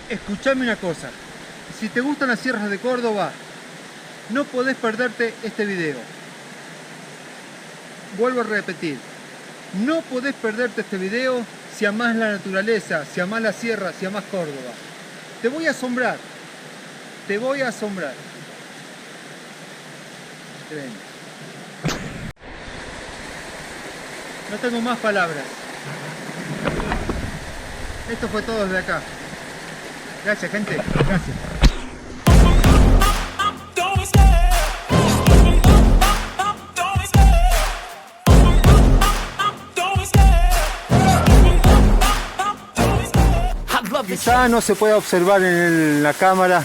Escuchame una cosa, si te gustan las sierras de Córdoba, no podés perderte este video. Vuelvo a repetir, no podés perderte este video si amás la naturaleza, si amás la sierra, si amás Córdoba. Te voy a asombrar, te voy a asombrar. No tengo más palabras. Esto fue todo desde acá. Gracias, gente. Gracias. Quizá no se pueda observar en la cámara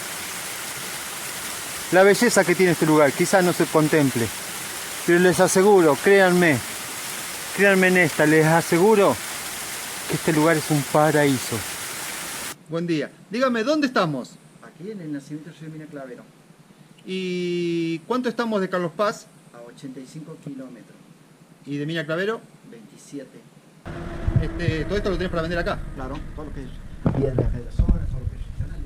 la belleza que tiene este lugar, quizá no se contemple, pero les aseguro, créanme en esta, les aseguro que este lugar es un paraíso. Buen día, dígame, ¿dónde estamos? Aquí en el nacimiento del río Mina Clavero. ¿Y cuánto estamos de Carlos Paz? A 85 kilómetros. ¿Y de Mina Clavero? 27. ¿Todo esto lo tenés para vender acá? Claro, todo lo que es piedras de la zona, todo lo que es regional.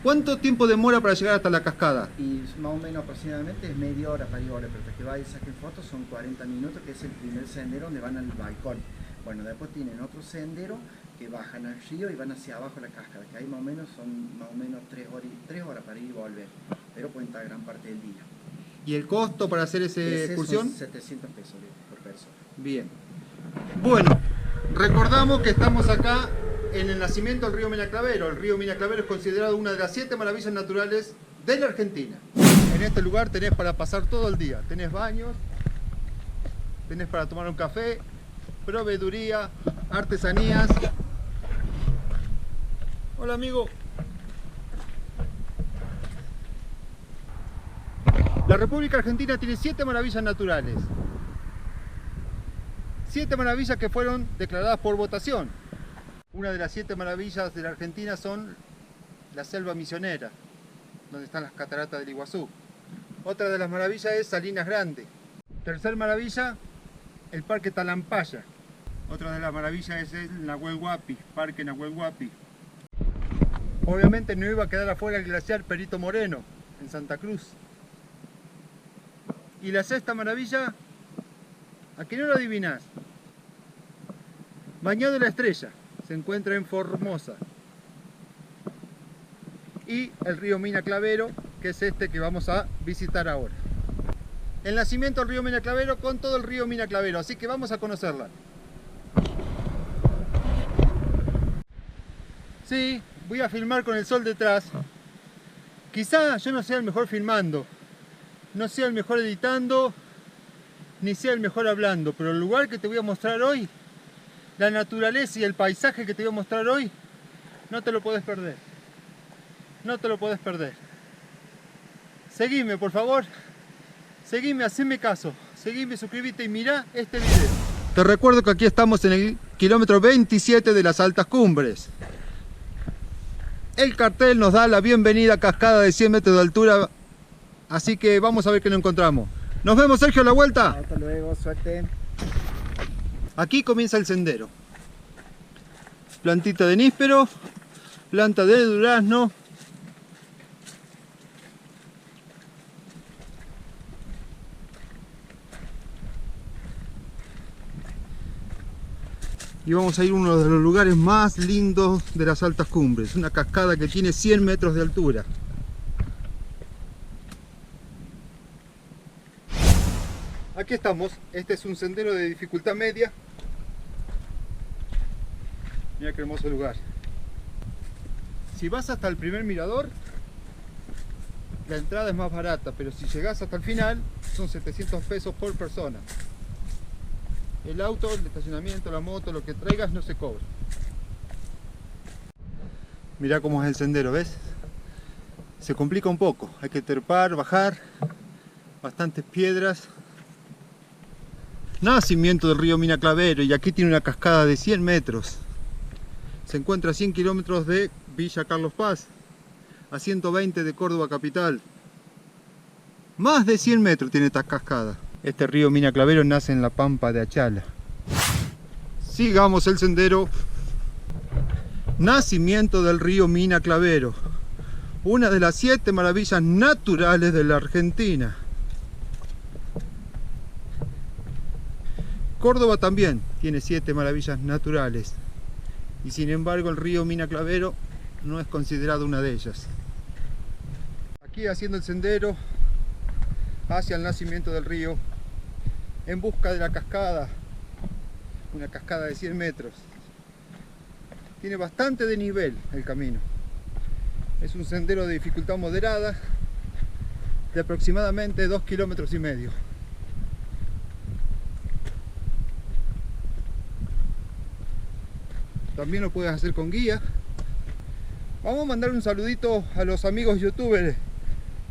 ¿Cuánto tiempo demora para llegar hasta la cascada? Y más o menos aproximadamente es media hora para ir ahora, pero hasta que vaya y saquen fotos son 40 minutos, que es el primer sendero donde van al balcón. Bueno, después tienen otro sendero que bajan al río y van hacia abajo la cascada, que ahí más o menos son más o menos 3 horas para ir y volver, pero pueden estar gran parte del día. ¿Y el costo para hacer esa excursión? Son 700 pesos por persona. Bien. Bueno, recordamos que estamos acá en el nacimiento del río Mina Clavero. El río Mina Clavero es considerado una de las 7 maravillas naturales de la Argentina. En este lugar tenés para pasar todo el día. Tenés baños, tenés para tomar un café, proveeduría, artesanías. Hola, amigo. La República Argentina tiene 7 maravillas naturales. 7 maravillas que fueron declaradas por votación. Una de las 7 maravillas de la Argentina son la selva misionera, donde están las cataratas del Iguazú. Otra de las maravillas es Salinas Grande. Tercer maravilla, el Parque Talampaya. Otra de las maravillas es el Nahuel Huapi, Parque Nahuel Huapi. Obviamente no iba a quedar afuera el glaciar Perito Moreno, en Santa Cruz. Y la sexta maravilla, ¿a qué no lo adivinás? Bañado de la Estrella, se encuentra en Formosa. Y el río Mina Clavero, que es este que vamos a visitar ahora. El nacimiento del río Mina Clavero con todo el río Mina Clavero, así que vamos a conocerla. Sí, voy a filmar con el sol detrás. Quizá yo no sea el mejor filmando, no sea el mejor editando, ni sea el mejor hablando, pero el lugar que te voy a mostrar hoy, la naturaleza y el paisaje que te voy a mostrar hoy, no te lo podés perder. No te lo podés perder. Seguime, por favor. Seguime, haceme caso. Seguime, suscríbete y mirá este video. Te recuerdo que aquí estamos en el kilómetro 27 de las Altas Cumbres. El cartel nos da la bienvenida a cascada de 100 metros de altura. Así que vamos a ver qué nos encontramos. Nos vemos, Sergio, a la vuelta. Hasta luego, suerte. Aquí comienza el sendero. Plantita de níspero, planta de durazno. Y vamos a ir a uno de los lugares más lindos de las Altas Cumbres. Una cascada que tiene 100 metros de altura. Aquí estamos, este es un sendero de dificultad media. Mira qué hermoso lugar. Si vas hasta el primer mirador, la entrada es más barata, pero si llegas hasta el final, son 700 pesos por persona. El auto, el estacionamiento, la moto, lo que traigas no se cobra. Mirá cómo es el sendero, ¿ves? Se complica un poco, hay que trepar, bajar, bastantes piedras. Nacimiento del río Mina Clavero, y aquí tiene una cascada de 100 metros. Se encuentra a 100 kilómetros de Villa Carlos Paz, a 120 de Córdoba capital. Más de 100 metros tiene esta cascada. Este río Mina Clavero nace en la pampa de Achala. Sigamos el sendero. Nacimiento del río Mina Clavero, una de las 7 maravillas naturales de la Argentina. Córdoba también tiene 7 maravillas naturales y sin embargo el río Mina Clavero no es considerado una de ellas. Aquí haciendo el sendero hacia el nacimiento del río en busca de la cascada, una cascada de 100 metros. Tiene bastante de nivel el camino. Es un sendero de dificultad moderada de aproximadamente 2,5 kilómetros. También lo puedes hacer con guía. Vamos a mandar un saludito a los amigos youtubers,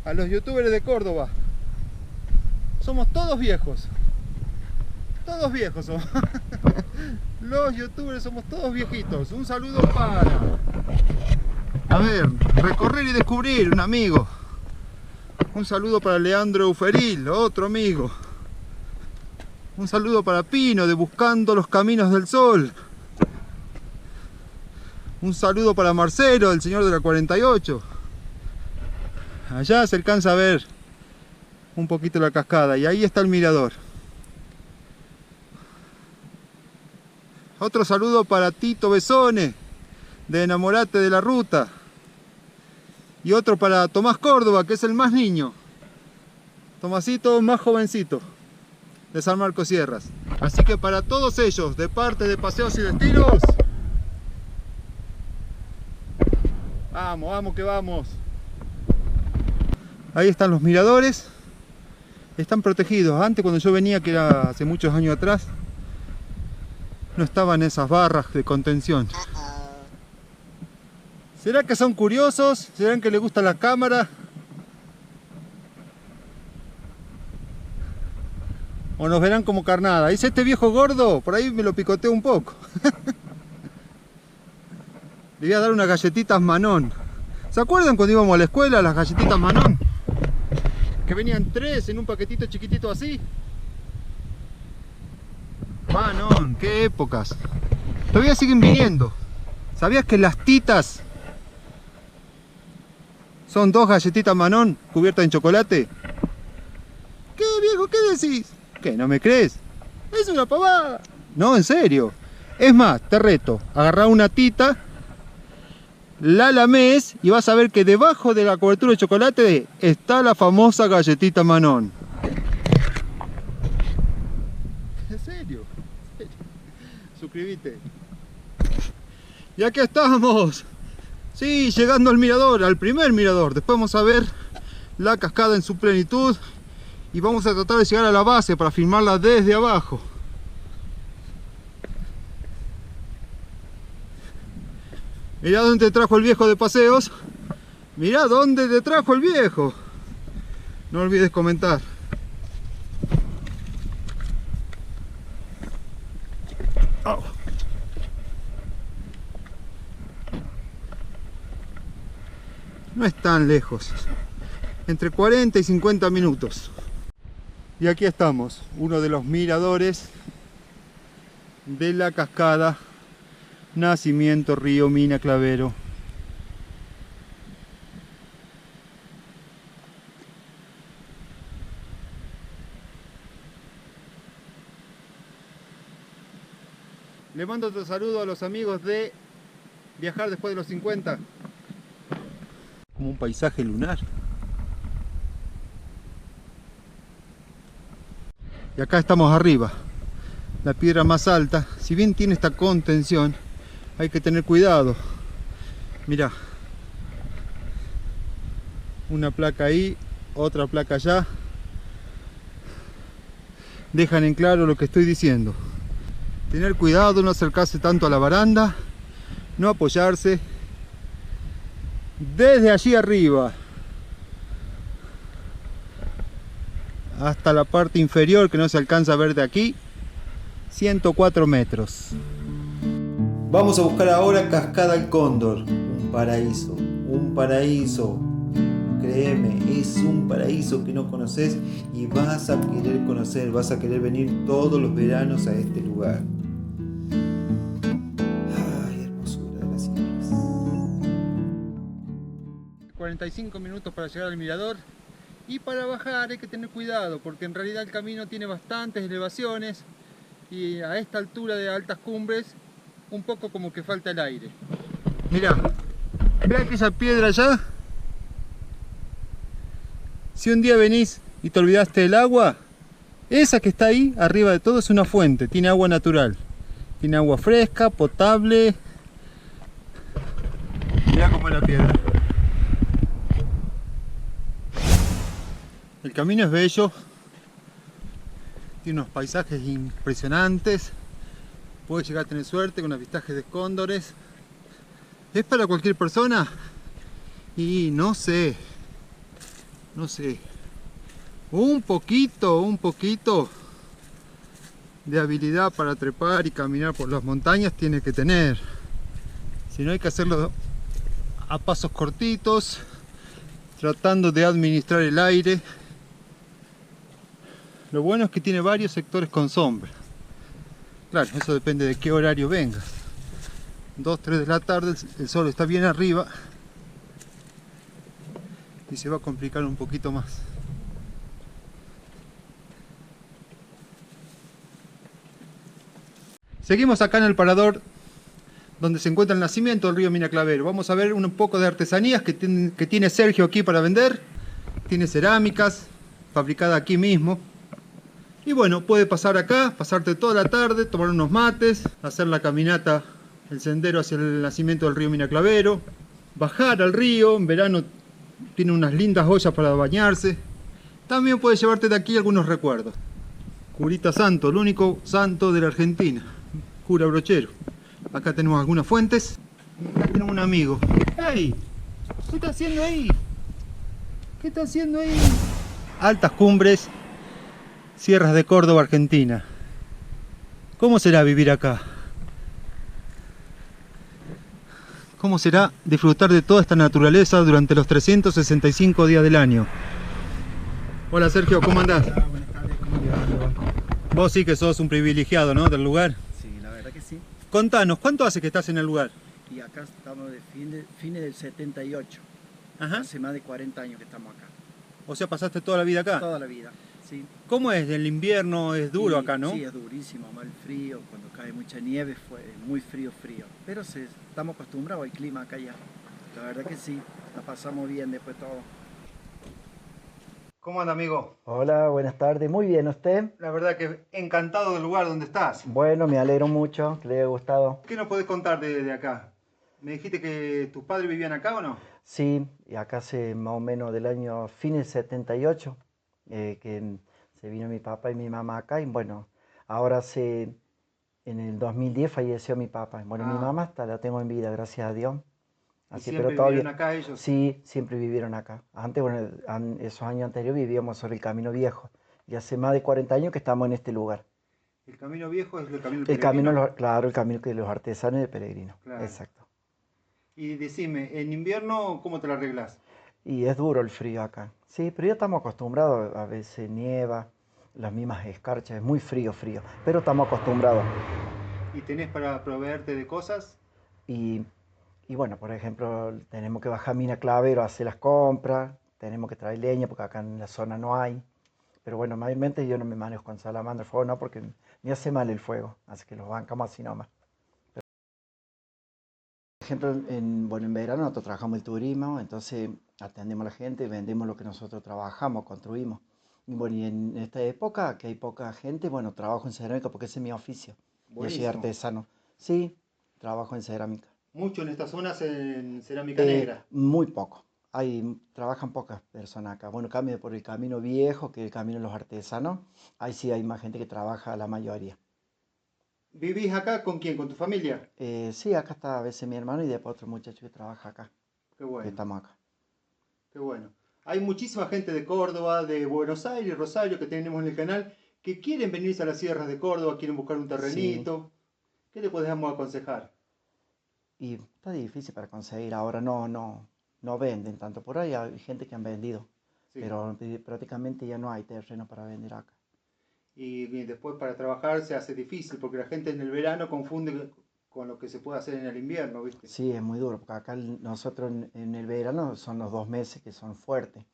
a los youtubers de Córdoba. Somos todos viejos. Todos viejos somos. Los youtubers somos todos viejitos. Un saludo para... A ver, recorrer y descubrir, un amigo. Un saludo para Leandro Uferil, otro amigo. Un saludo para Pino de Buscando los Caminos del Sol. Un saludo para Marcelo, el señor de la 48. Allá se alcanza a ver un poquito la cascada y ahí está el mirador. Otro saludo para Tito Besone de Enamorate de la Ruta. Y otro para Tomás Córdoba, que es el más niño. Tomasito más jovencito, de San Marcos Sierras. Así que para todos ellos, de parte de Paseos y Destinos, vamos, vamos que vamos. Ahí están los miradores. Están protegidos. Antes, cuando yo venía, que era hace muchos años atrás, no estaban esas barras de contención. ¿Será que son curiosos? ¿Será que les gusta la cámara? ¿O nos verán como carnada? Dice este viejo gordo, por ahí me lo picoteo un poco. Le voy a dar unas galletitas Manón. ¿Se acuerdan cuando íbamos a la escuela, las galletitas Manón? Que venían 3 en un paquetito chiquitito así. Manón, qué épocas. Todavía siguen viniendo. ¿Sabías que las titas son 2 galletitas Manón cubiertas en chocolate? ¿Qué, viejo? ¿Qué decís? ¿Qué? ¿No me crees? Es una pavada. No, en serio. Es más, te reto. Agarrá una tita, la lamés y vas a ver que debajo de la cobertura de chocolate está la famosa galletita Manón. ¿En serio? Suscríbete. Y aquí estamos. Sí, llegando al mirador, al primer mirador. Después vamos a ver la cascada en su plenitud y vamos a tratar de llegar a la base para filmarla desde abajo. Mirá dónde te trajo el viejo de paseos. Mirá dónde te trajo el viejo. No olvides comentar. Oh. No es tan lejos. Entre 40 y 50 minutos. Y aquí estamos, uno de los miradores de la cascada Nacimiento Río Mina Clavero. Le mando otro saludo a los amigos de Viajar Después de los 50. Como un paisaje lunar. Y acá estamos arriba, la piedra más alta. Si bien tiene esta contención, hay que tener cuidado. Mirá, una placa ahí, otra placa allá. Dejan en claro lo que estoy diciendo. Tener cuidado, no acercarse tanto a la baranda, no apoyarse. Desde allí arriba hasta la parte inferior, que no se alcanza a ver de aquí, 104 metros. Vamos a buscar ahora Cascada El Cóndor. Un paraíso, un paraíso. Créeme, es un paraíso que no conoces y vas a querer conocer, vas a querer venir todos los veranos a este lugar. Ay, hermosura de la sierra. 45 minutos para llegar al mirador. Y para bajar hay que tener cuidado porque en realidad el camino tiene bastantes elevaciones y a esta altura de altas cumbres un poco como que falta el aire. Mirá, ve aquella piedra allá. Si un día venís y te olvidaste del agua, esa que está ahí arriba de todo es una fuente, tiene agua natural. Tiene agua fresca, potable. Mirá cómo es la piedra. El camino es bello, tiene unos paisajes impresionantes, puedes llegar a tener suerte con avistajes de cóndores. ¿Es para cualquier persona? Y no sé, un poquito de habilidad para trepar y caminar por las montañas tiene que tener. Si no, hay que hacerlo a pasos cortitos, tratando de administrar el aire. Lo bueno es que tiene varios sectores con sombra. Claro, eso depende de qué horario vengas. 2, 3 de la tarde, el sol está bien arriba y se va a complicar un poquito más. Seguimos acá en el parador donde se encuentra el nacimiento del río Mina Clavero. Vamos a ver un poco de artesanías que tiene Sergio aquí para vender. Tiene cerámicas fabricadas aquí mismo. Y bueno, puede pasar acá, pasarte toda la tarde, tomar unos mates, hacer la caminata, el sendero hacia el nacimiento del río Mina Clavero, bajar al río, en verano tiene unas lindas ollas para bañarse. También puedes llevarte de aquí algunos recuerdos. Curita Santo, el único santo de la Argentina, cura brochero. Acá tenemos algunas fuentes. Acá tenemos un amigo. ¡Hey! ¿Qué está haciendo ahí? ¿Qué está haciendo ahí? Altas cumbres, Sierras de Córdoba, Argentina. ¿Cómo será vivir acá? ¿Cómo será disfrutar de toda esta naturaleza durante los 365 días del año? Hola Sergio, ¿cómo andás? Hola, buenas tardes, ¿cómo le va? Vos sí que sos un privilegiado, ¿no? Del lugar. Sí, la verdad que sí. Contanos, ¿cuánto hace que estás en el lugar? Y acá estamos de fines del 78. Ajá. Hace más de 40 años que estamos acá. O sea, pasaste toda la vida acá. Toda la vida, sí. ¿Cómo es? El invierno es duro Y, acá, ¿no? Sí, es durísimo, mal frío, cuando cae mucha nieve fue muy frío. Pero estamos acostumbrados al clima acá ya. La verdad que sí, la pasamos bien después todo. ¿Cómo anda, amigo? Hola, buenas tardes. Muy bien, ¿usted? La verdad que encantado del lugar donde estás. Bueno, me alegro mucho que le haya gustado. ¿Qué nos podés contar de acá? ¿Me dijiste que tus padres vivían acá o no? Sí, y acá hace más o menos del año fines del 78, que se vino mi papá y mi mamá acá. Y bueno, en el 2010 falleció mi papá. Bueno, mi mamá hasta la tengo en vida, gracias a Dios. ¿Y Así, siempre pero todavía, vivieron acá ellos? sí, siempre vivieron acá. Antes, bueno, esos años anteriores vivíamos sobre el Camino Viejo. Y hace más de 40 años que estamos en este lugar. ¿El camino viejo es el camino El peregrino? camino, claro, el camino de los artesanos y de peregrinos. Claro. Exacto. Y decime, ¿en invierno cómo te la arreglás? Y es duro el frío acá. Sí, pero ya estamos acostumbrados. A veces nieva, las mismas escarchas, es muy frío. Pero estamos acostumbrados. ¿Y tenés para proveerte de cosas? Y, y bueno, por ejemplo, tenemos que bajar a Mina Clavero a hacer las compras. Tenemos que traer leña porque acá en la zona no hay. Pero bueno, mayormente yo no me manejo con salamandra, fuego no, porque me hace mal el fuego. Así que los bancamos así nomás. Por ejemplo, en verano nosotros trabajamos el turismo, entonces atendemos a la gente, vendemos lo que nosotros trabajamos, construimos. Y bueno, y en esta época, que hay poca gente, bueno, trabajo en cerámica porque ese es mi oficio. Yo soy artesano. Sí, trabajo en cerámica. Mucho en estas zonas en cerámica negra. Muy poco. Trabajan pocas personas acá. Bueno, cambio por el camino viejo, que es el camino de los artesanos. Ahí sí hay más gente que trabaja, la mayoría. ¿Vivís acá con quién? ¿Con tu familia? Sí, acá está a veces mi hermano y después otro muchacho que trabaja acá. Qué bueno. Que estamos acá. Qué bueno. Hay muchísima gente de Córdoba, de Buenos Aires, Rosario, que tenemos en el canal, que quieren venirse a las sierras de Córdoba, quieren buscar un terrenito. Sí. ¿Qué le podemos aconsejar? Y está difícil para conseguir. Ahora no venden tanto. Por ahí hay gente que han vendido. Sí. Pero prácticamente ya no hay terreno para vender acá. Y después para trabajar se hace difícil porque la gente en el verano confunde con lo que se puede hacer en el invierno, ¿viste? Sí, es muy duro, porque acá nosotros en el verano son los 2 meses que son fuertes.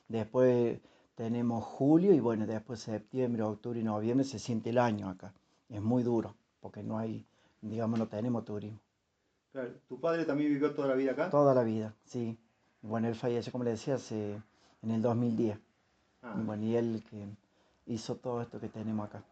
Después tenemos julio y bueno, después septiembre, octubre y noviembre se siente el año acá. Es muy duro, porque no hay, digamos, no tenemos turismo. Claro. ¿Tu padre también vivió toda la vida acá? Toda la vida, sí. Y bueno, él falleció, como le decía, en el 2010. Ah. Y bueno, y él que hizo todo esto que tenemos acá.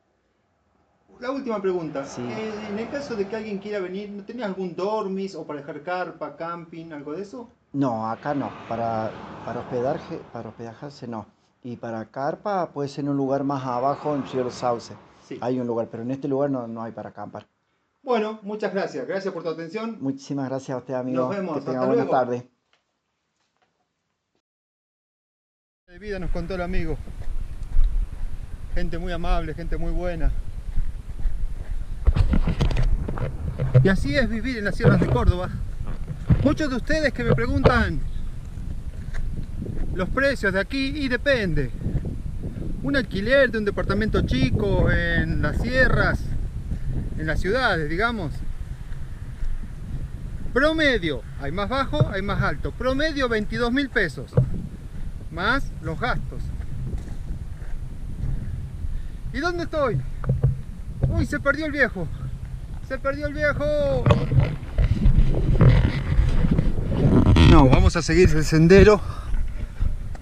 La última pregunta. Sí. En el caso de que alguien quiera venir, ¿no tenías algún dormis o para dejar carpa, camping, algo de eso? No, acá no. Para hospedajarse no. Y para carpa puede ser en un lugar más abajo en Río Los Sauces. Sí. Hay un lugar, pero en este lugar no hay para acampar. Bueno, muchas gracias. Gracias por tu atención. Muchísimas gracias a usted, amigo. Nos vemos. Que tenga Hasta buena luego. tarde. De vida nos contó el amigo. Gente muy amable, gente muy buena. Y así es vivir en las sierras de Córdoba. Muchos de ustedes que me preguntan los precios de aquí, y depende. Un alquiler de un departamento chico en las sierras, en las ciudades, digamos. Promedio, hay más bajo, hay más alto. Promedio 22.000 pesos, más los gastos. ¿Y dónde estoy? Uy, se perdió el viejo. Se perdió el viejo. No, vamos a seguir el sendero.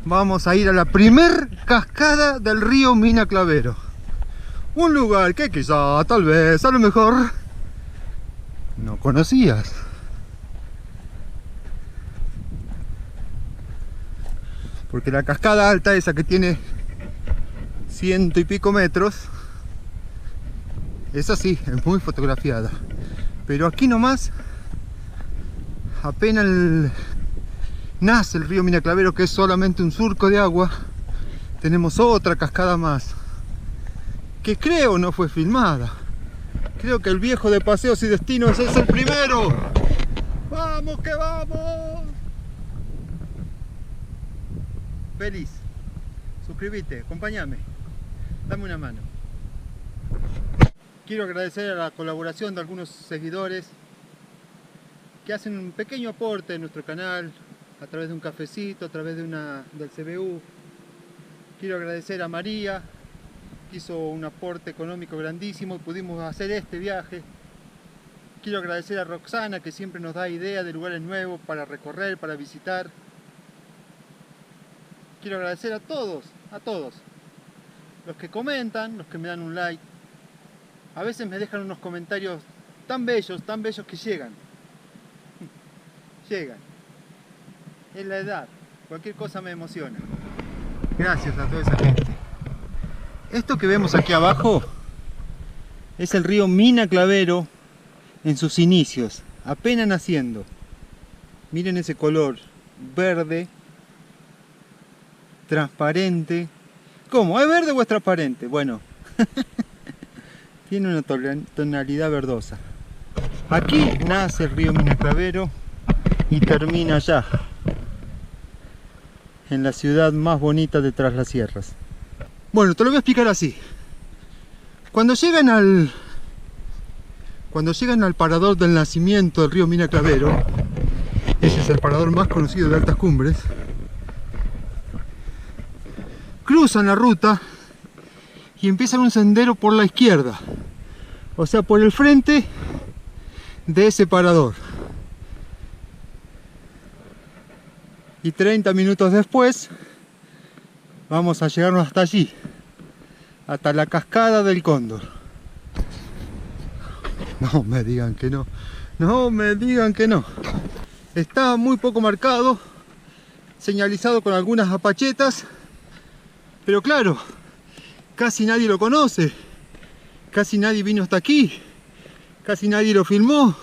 Vamos a ir a la primer cascada del río Mina Clavero. Un lugar que quizá, tal vez, a lo mejor no conocías. Porque la cascada alta, esa que tiene 100 y pico metros, esa sí, es muy fotografiada. Pero aquí nomás, apenas nace el río Mina Clavero, que es solamente un surco de agua, tenemos otra cascada más, que creo no fue filmada. Creo que el viejo de Paseos y Destinos es el primero. ¡Vamos que vamos! Feliz, suscríbete, acompáñame, dame una mano. Quiero agradecer a la colaboración de algunos seguidores que hacen un pequeño aporte en nuestro canal a través de un cafecito, a través de del CBU. Quiero agradecer a María, que hizo un aporte económico grandísimo y pudimos hacer este viaje. Quiero agradecer a Roxana, que siempre nos da ideas de lugares nuevos para recorrer, para visitar. Quiero agradecer a todos, los que comentan, los que me dan un like. A veces me dejan unos comentarios tan bellos que llegan. Es la edad, cualquier cosa me emociona. Gracias a toda esa gente. Esto que vemos aquí abajo es el río Mina Clavero en sus inicios, apenas naciendo. Miren ese color verde, transparente. ¿Cómo? ¿Es verde o es transparente? Bueno, tiene una tonalidad verdosa. Aquí nace el río Mina Clavero y termina allá, en la ciudad más bonita de Tras las Sierras. Bueno, te lo voy a explicar así. Cuando llegan al parador del nacimiento del río Mina Clavero, ese es el parador más conocido de Altas Cumbres, cruzan la ruta y empiezan un sendero por la izquierda, o sea, por el frente de ese parador. Y 30 minutos después vamos a llegarnos hasta allí, hasta la cascada del Cóndor. No me digan que no, no me digan que no. Está muy poco marcado, señalizado con algunas apachetas, pero claro, casi nadie lo conoce, casi nadie vino hasta aquí, casi nadie lo filmó.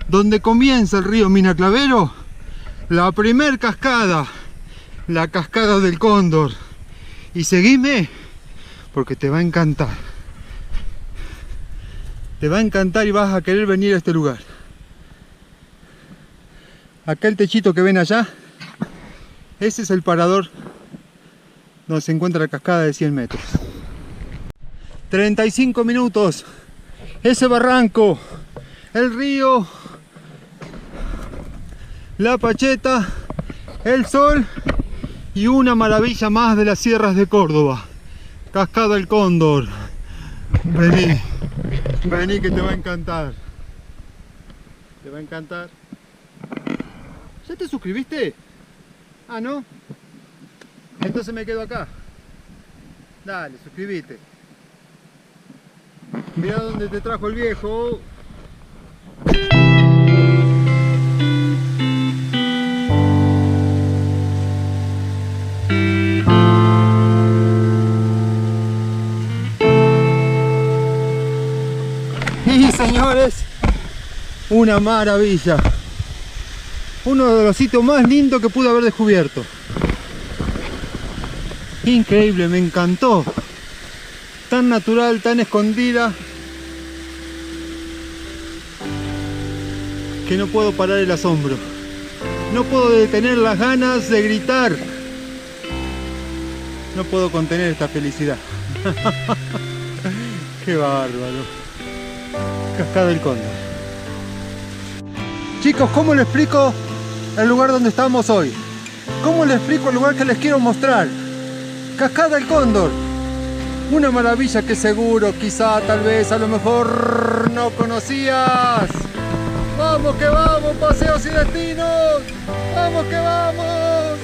Donde comienza el río Mina Clavero, la primer cascada, la cascada del Cóndor. Y seguime, porque te va a encantar. Te va a encantar y vas a querer venir a este lugar. Acá el techito que ven allá, ese es el parador donde se encuentra la cascada de 100 metros. 35 minutos ese barranco, el río, la Pacheta, el sol y una maravilla más de las sierras de Córdoba, Cascada del Cóndor. Vení, vení que te va a encantar. Te va a encantar. ¿Ya te suscribiste? Ah, ¿no? Entonces me quedo acá. Dale, suscríbete. Mirá dónde te trajo el viejo. Y señores, una maravilla. Uno de los sitios más lindos que pude haber descubierto. Increíble, me encantó. Tan natural, tan escondida, que no puedo parar el asombro. No puedo detener las ganas de gritar. No puedo contener esta felicidad. Qué bárbaro. Cascada del Cóndor. Chicos, ¿cómo les explico el lugar donde estamos hoy? ¿Cómo les explico el lugar que les quiero mostrar? Cascada del Cóndor. Una maravilla que seguro, quizá, tal vez, a lo mejor no conocías. ¡Vamos que vamos, paseos y destinos! ¡Vamos que vamos!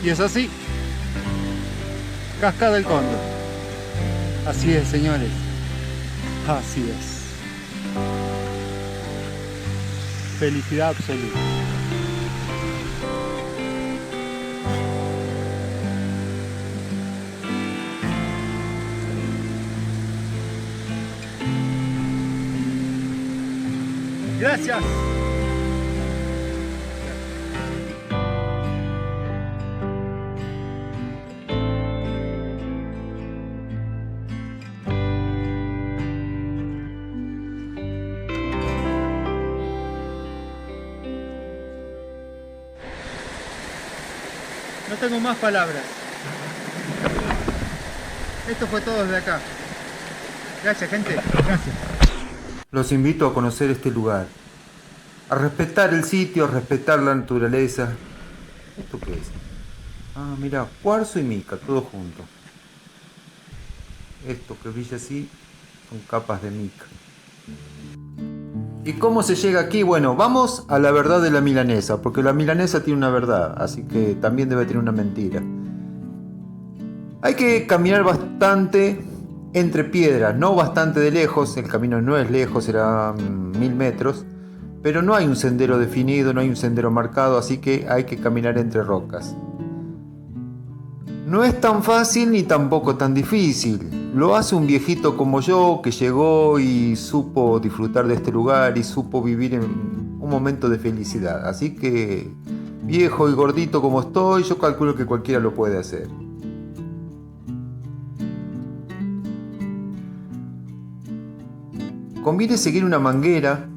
Y es así. Cascada del Cóndor. Así es, señores. Así es. Felicidad absoluta. Gracias. No tengo más palabras. Esto fue todo desde acá. Gracias, gente. Gracias. Los invito a conocer este lugar. A respetar el sitio, a respetar la naturaleza. ¿Esto qué es? Ah, mira, cuarzo y mica, todo junto. Esto que brilla así son capas de mica. ¿Y cómo se llega aquí? Bueno, vamos a la verdad de la milanesa, porque la milanesa tiene una verdad, así que también debe tener una mentira. Hay que caminar bastante entre piedras, no bastante de lejos, el camino no es lejos, será 1000 metros, pero no hay un sendero definido, no hay un sendero marcado, así que hay que caminar entre rocas. No es tan fácil ni tampoco tan difícil. Lo hace un viejito como yo que llegó y supo disfrutar de este lugar y supo vivir en un momento de felicidad. Así que, viejo y gordito como estoy, yo calculo que cualquiera lo puede hacer. Conviene seguir una manguera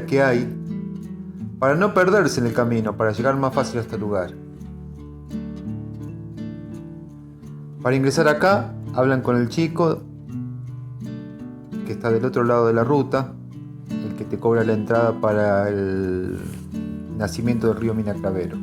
que hay, para no perderse en el camino, para llegar más fácil a este lugar. Para ingresar acá, hablan con el chico que está del otro lado de la ruta, el que te cobra la entrada para el nacimiento del río Minaclavero.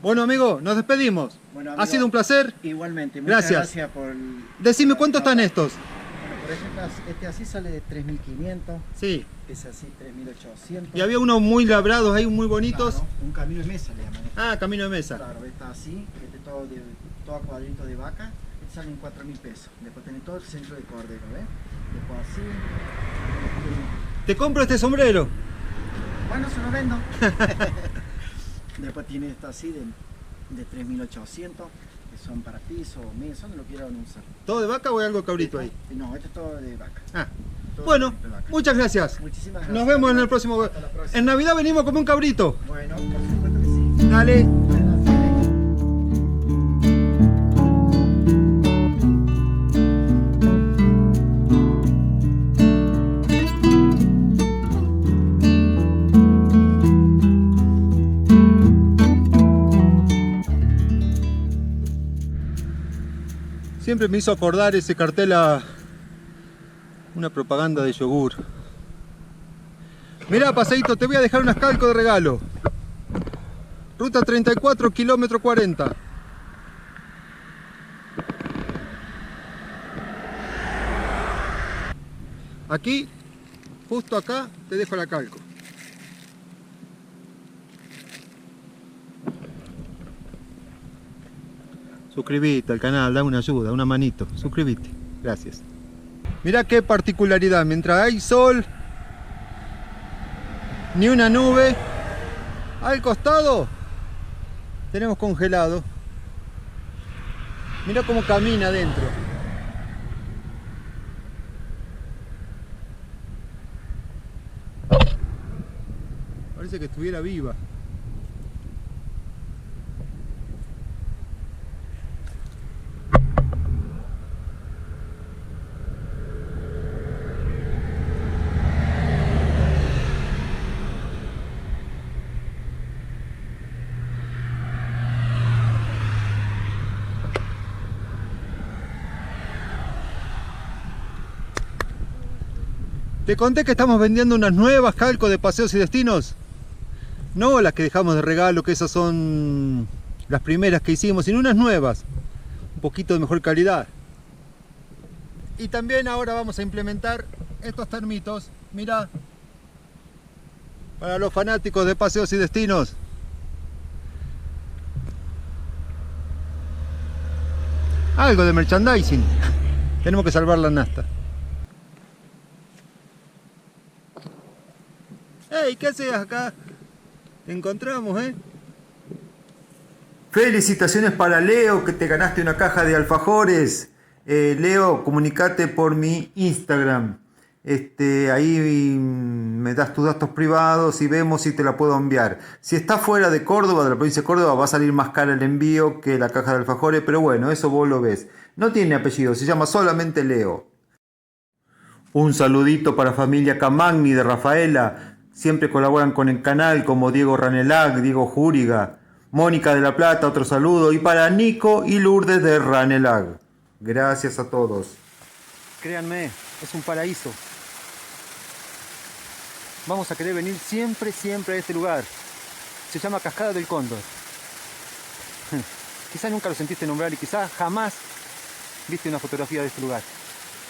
Bueno, amigo, nos despedimos. Bueno, Ha amigo, sido un placer. Igualmente, muchas Gracias. gracias por... Decime cuántos están estos. Bueno, por ejemplo, este así sale de 3.500, Sí. ese así 3.800. Y había unos muy labrados ahí, muy bonitos. Claro, un camino de mesa le llaman. Ah, camino de mesa. Claro, está así, todo a cuadrito de vaca, este salen 4.000 pesos. Después tiene todo el centro de cordero, ¿ves? Después así. Te compro este sombrero. Bueno, se lo vendo. Después tiene esto así de 3.800, que son para piso o mesa, donde lo quieran usar. ¿Todo de vaca o hay algo cabrito ahí? No, este es todo de vaca. Ah. Todo Bueno, de vaca. muchas gracias. Muchísimas gracias. Nos vemos en el próximo. Hasta la próxima. En Navidad venimos a comer un cabrito. Bueno, por supuesto que sí. Dale. Siempre me hizo acordar ese cartel a una propaganda de yogur. Mirá, paseíto, te voy a dejar unas calcos de regalo. Ruta 34, kilómetro 40. Aquí, justo acá, te dejo la calco. Suscribite al canal, da una ayuda, una manito. Suscribite. Gracias. Mirá qué particularidad. Mientras hay sol, ni una nube, al costado tenemos congelado. Mirá cómo camina adentro. Parece que estuviera viva. Te conté que estamos vendiendo unas nuevas calcos de Paseos y Destinos. No las que dejamos de regalo, que esas son las primeras que hicimos, sino unas nuevas. Un poquito de mejor calidad. Y también ahora vamos a implementar estos termitos. Mirá. Para los fanáticos de Paseos y Destinos. Algo de merchandising. Tenemos que salvar la nasta. Hey, ¿qué haces acá? Te encontramos, ¿eh? Felicitaciones para Leo, que te ganaste una caja de alfajores. Leo, comunicate por mi Instagram. Ahí me das tus datos privados y vemos si te la puedo enviar. Si está fuera de Córdoba, de la provincia de Córdoba, va a salir más cara el envío que la caja de alfajores, pero bueno, eso vos lo ves. No tiene apellido, se llama solamente Leo. Un saludito para familia Camagni de Rafaela. Siempre colaboran con el canal, como Diego Ranelag, Diego Júriga, Mónica de la Plata, otro saludo. Y para Nico y Lourdes de Ranelag. Gracias a todos. Créanme, es un paraíso. Vamos a querer venir siempre a este lugar. Se llama Cascada del Cóndor. Quizás nunca lo sentiste nombrar y quizás jamás viste una fotografía de este lugar.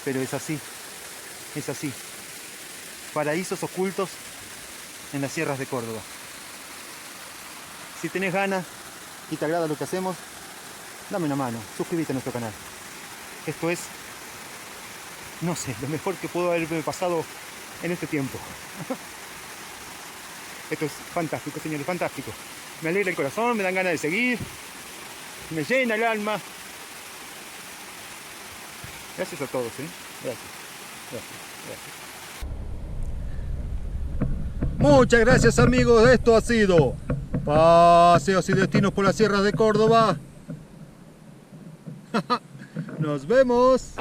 Pero es así. Es así. Paraísos ocultos en las sierras de Córdoba. Si tenés ganas y te agrada lo que hacemos, dame una mano, suscríbete a nuestro canal. Esto es, no sé, lo mejor que puedo haberme pasado en este tiempo. Esto es fantástico, señores, fantástico. Me alegra el corazón, me dan ganas de seguir, me llena el alma. Gracias a todos, Gracias. Muchas gracias, amigos. Esto ha sido Paseos y Destinos por las sierras de Córdoba. Nos vemos.